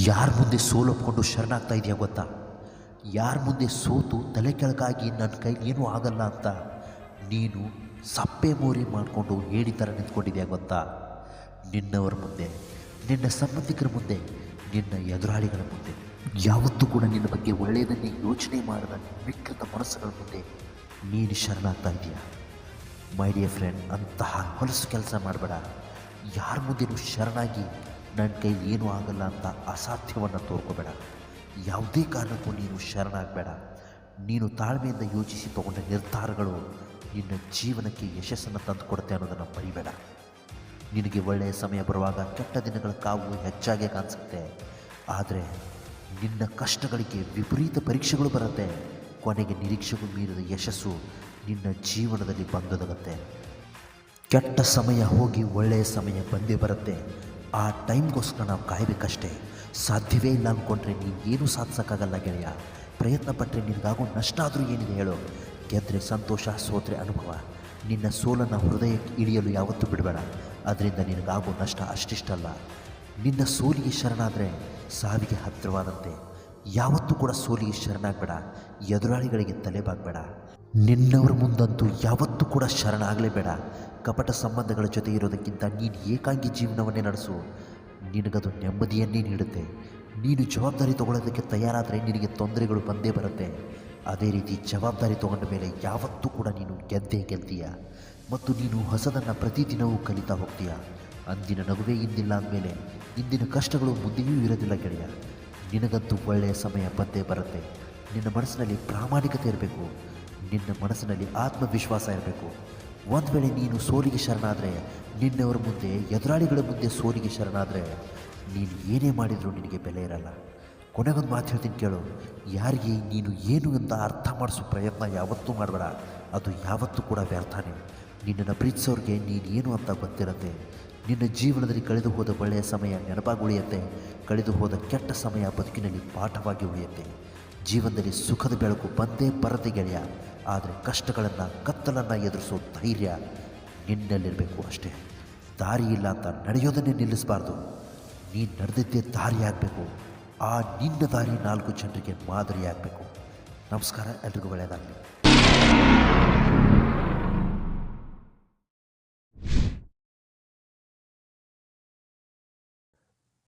ಯಾರ ಮುಂದೆ ಸೋಲೊಪ್ಕೊಂಡು ಶರಣಾಗ್ತಾ ಇದೆಯಾ ಗೊತ್ತಾ? ಯಾರ ಮುಂದೆ ಸೋತು ತಲೆ ಕೆಳಗಾಗಿ ನನ್ನ ಕೈಲಿ ಏನೂ ಆಗಲ್ಲ ಅಂತ ನೀನು ಸಪ್ಪೆ ಮೋರಿ ಮಾಡಿಕೊಂಡು ಹೇಳಿ ಥರ ನಿಂತ್ಕೊಂಡಿದೆಯಾ ಗೊತ್ತಾ? ನಿನ್ನವರ ಮುಂದೆ, ನಿನ್ನ ಸಂಬಂಧಿಕರ ಮುಂದೆ, ನಿನ್ನ ಎದುರಾಳಿಗಳ ಮುಂದೆ, ಯಾವತ್ತೂ ಕೂಡ ನಿನ್ನ ಬಗ್ಗೆ ಒಳ್ಳೆಯದನ್ನೇ ಯೋಚನೆ ಮಾಡದ ವಿಕೃತ ಮನಸ್ಸುಗಳ ಮುಂದೆ ನೀನು ಶರಣಾಗ್ತಾ ಇದೆಯಾ? ಮೈ ಡಿಯರ್ ಫ್ರೆಂಡ್, ಅಂತಹ ಹೊಲಸು ಕೆಲಸ ಮಾಡಬೇಡ. ಯಾರ ಮುಂದೆನೂ ಶರಣಾಗಿ ನನ್ನ ಕೈಲಿ ಏನೂ ಆಗಲ್ಲ ಅಂತ ಅಸಾಧ್ಯವನ್ನು ತೋರ್ಕೋಬೇಡ. ಯಾವುದೇ ಕಾರಣಕ್ಕೂ ನೀನು ಶರಣಾಗಬೇಡ. ನೀನು ತಾಳ್ಮೆಯಿಂದ ಯೋಚಿಸಿ ತಗೊಂಡ ನಿರ್ಧಾರಗಳು ನಿನ್ನ ಜೀವನಕ್ಕೆ ಯಶಸ್ಸನ್ನು ತಂದುಕೊಡುತ್ತೆ ಅನ್ನೋದನ್ನು ಮರಿಬೇಡ. ನಿನಗೆ ಒಳ್ಳೆಯ ಸಮಯ ಬರುವಾಗ ಕೆಟ್ಟ ದಿನಗಳ ಕಾವು ಹೆಚ್ಚಾಗಿ ಕಾಣಿಸುತ್ತೆ. ಆದರೆ ನಿನ್ನ ಕಷ್ಟಗಳಿಗೆ ವಿಪರೀತ ಪರೀಕ್ಷೆಗಳು ಬರುತ್ತೆ. ಕೊನೆಗೆ ನಿರೀಕ್ಷೆಗೂ ಮೀರಿದ ಯಶಸ್ಸು ನಿನ್ನ ಜೀವನದಲ್ಲಿ ಬಂದೊದಗುತ್ತೆ. ಕೆಟ್ಟ ಸಮಯ ಹೋಗಿ ಒಳ್ಳೆಯ ಸಮಯ ಬಂದೇ ಬರುತ್ತೆ. ಆ ಟೈಮ್ಗೋಸ್ಕರ ನಾವು ಕಾಯಬೇಕಷ್ಟೇ. ಸಾಧ್ಯವೇ ಇಲ್ಲ ಅಂದ್ಕೊಂಡ್ರೆ ನೀನು ಏನೂ ಸಾಧಿಸೋಕ್ಕಾಗಲ್ಲ ಗೆಳೆಯ. ಪ್ರಯತ್ನ ಪಟ್ಟರೆ ನಿನಗಾಗೋ ನಷ್ಟ ಆದರೂ ಏನಿದೆ ಹೇಳೋ? ಗೆದ್ದರೆ ಸಂತೋಷ, ಸೋತ್ರೆ ಅನುಭವ. ನಿನ್ನ ಸೋಲನ್ನು ಹೃದಯಕ್ಕೆ ಇಳಿಯಲು ಯಾವತ್ತೂ ಬಿಡಬೇಡ. ಅದರಿಂದ ನಿನಗಾಗೋ ನಷ್ಟ ಅಷ್ಟಿಷ್ಟಲ್ಲ. ನಿನ್ನ ಸೋಲಿಗೆ ಶರಣಾದರೆ ಸಾವಿಗೆ ಹತ್ತಿರವಾದಂತೆ. ಯಾವತ್ತೂ ಕೂಡ ಸೋಲಿಗೆ ಶರಣಾಗಬೇಡ. ಎದುರಾಳಿಗಳಿಗೆ ತಲೆಬಾಗಬೇಡ. ನಿನ್ನವ್ರ ಮುಂದಂತೂ ಯಾವತ್ತೂ ಕೂಡ ಶರಣಾಗಲೇಬೇಡ. ಕಪಟ ಸಂಬಂಧಗಳ ಜೊತೆ ಇರೋದಕ್ಕಿಂತ ನೀನು ಏಕಾಂಗಿ ಜೀವನವನ್ನೇ ನಡೆಸು. ನಿನಗದು ನೆಮ್ಮದಿಯನ್ನೇ ನೀಡುತ್ತೆ. ನೀನು ಜವಾಬ್ದಾರಿ ತಗೊಳ್ಳೋದಕ್ಕೆ ತಯಾರಾದರೆ ನಿನಗೆ ತೊಂದರೆಗಳು ಬಂದೇ ಬರುತ್ತೆ. ಅದೇ ರೀತಿ ಜವಾಬ್ದಾರಿ ತಗೊಂಡ ಮೇಲೆ ಯಾವತ್ತೂ ಕೂಡ ನೀನು ಗೆಲ್ತೀಯ. ಮತ್ತು ನೀನು ಹೊಸದನ್ನು ಪ್ರತಿದಿನವೂ ಕಲಿತಾ ಹೋಗ್ತೀಯ. ಅಂದಿನ ನಗುವೇ ಇಂದಿಲ್ಲ ಅಂದಮೇಲೆ ಇಂದಿನ ಕಷ್ಟಗಳು ಮುಂದೆಯೂ ಇರೋದಿಲ್ಲ ಗೆಳೆಯ. ನಿನಗಂತೂ ಒಳ್ಳೆಯ ಸಮಯ ಬಂದೇ ಬರುತ್ತೆ. ನಿನ್ನ ಮನಸ್ಸಿನಲ್ಲಿ ಪ್ರಾಮಾಣಿಕತೆ ಇರಬೇಕು. ನಿನ್ನ ಮನಸ್ಸಿನಲ್ಲಿ ಆತ್ಮವಿಶ್ವಾಸ ಇರಬೇಕು. ಒಂದು ವೇಳೆ ನೀನು ಸೋಲಿಗೆ ಶರಣಾದರೆ, ನಿನ್ನವರ ಮುಂದೆ, ಎದುರಾಳಿಗಳ ಮುಂದೆ ಸೋಲಿಗೆ ಶರಣಾದರೆ, ನೀನು ಏನೇ ಮಾಡಿದರೂ ನಿನಗೆ ಬೆಲೆ ಇರಲ್ಲ. ಕೊನೆಗೊಂದು ಮಾತು ಹೇಳ್ತೀನಿ ಕೇಳು. ಯಾರಿಗೆ ನೀನು ಏನು ಅಂತ ಅರ್ಥ ಮಾಡಿಸೋ ಪ್ರಯತ್ನ ಯಾವತ್ತೂ ಮಾಡಬೇಡ. ಅದು ಯಾವತ್ತೂ ಕೂಡ ವ್ಯರ್ಥನೇ. ನಿನ್ನನ್ನು ಪ್ರೀತಿಸೋರಿಗೆ ನೀನು ಏನು ಅಂತ ಗೊತ್ತಿರುತ್ತೆ. ನಿನ್ನ ಜೀವನದಲ್ಲಿ ಕಳೆದು ಹೋದ ಒಳ್ಳೆಯ ಸಮಯ ನೆನಪಾಗಿ ಉಳಿಯುತ್ತೆ. ಕಳೆದು ಹೋದ ಕೆಟ್ಟ ಸಮಯ ಬದುಕಿನಲ್ಲಿ ಪಾಠವಾಗಿ ಉಳಿಯುತ್ತೆ. ಜೀವನದಲ್ಲಿ ಸುಖದ ಬೆಳಕು ಬಂದೇ ಬರತ್ತೆ ಗೆಳೆಯ. ಆದರೆ ಕಷ್ಟಗಳನ್ನು, ಕತ್ತಲನ್ನು ಎದುರಿಸೋ ಧೈರ್ಯ ನಿನ್ನಲ್ಲಿರಬೇಕು ಅಷ್ಟೇ. ದಾರಿ ಇಲ್ಲ ಅಂತ ನಡೆಯೋದನ್ನೇ ನಿಲ್ಲಿಸಬಾರ್ದು. ನೀನು ನಡೆದಿದ್ದೇ ದಾರಿ ಆಗಬೇಕು. ಆ ನಿನ್ನ ದಾರಿ 4 ಜನರಿಗೆ ಮಾದರಿ ಆಗಬೇಕು. ನಮಸ್ಕಾರ, ಎಲ್ರಿಗೂ ಒಳ್ಳೆಯದಾಗಲಿ.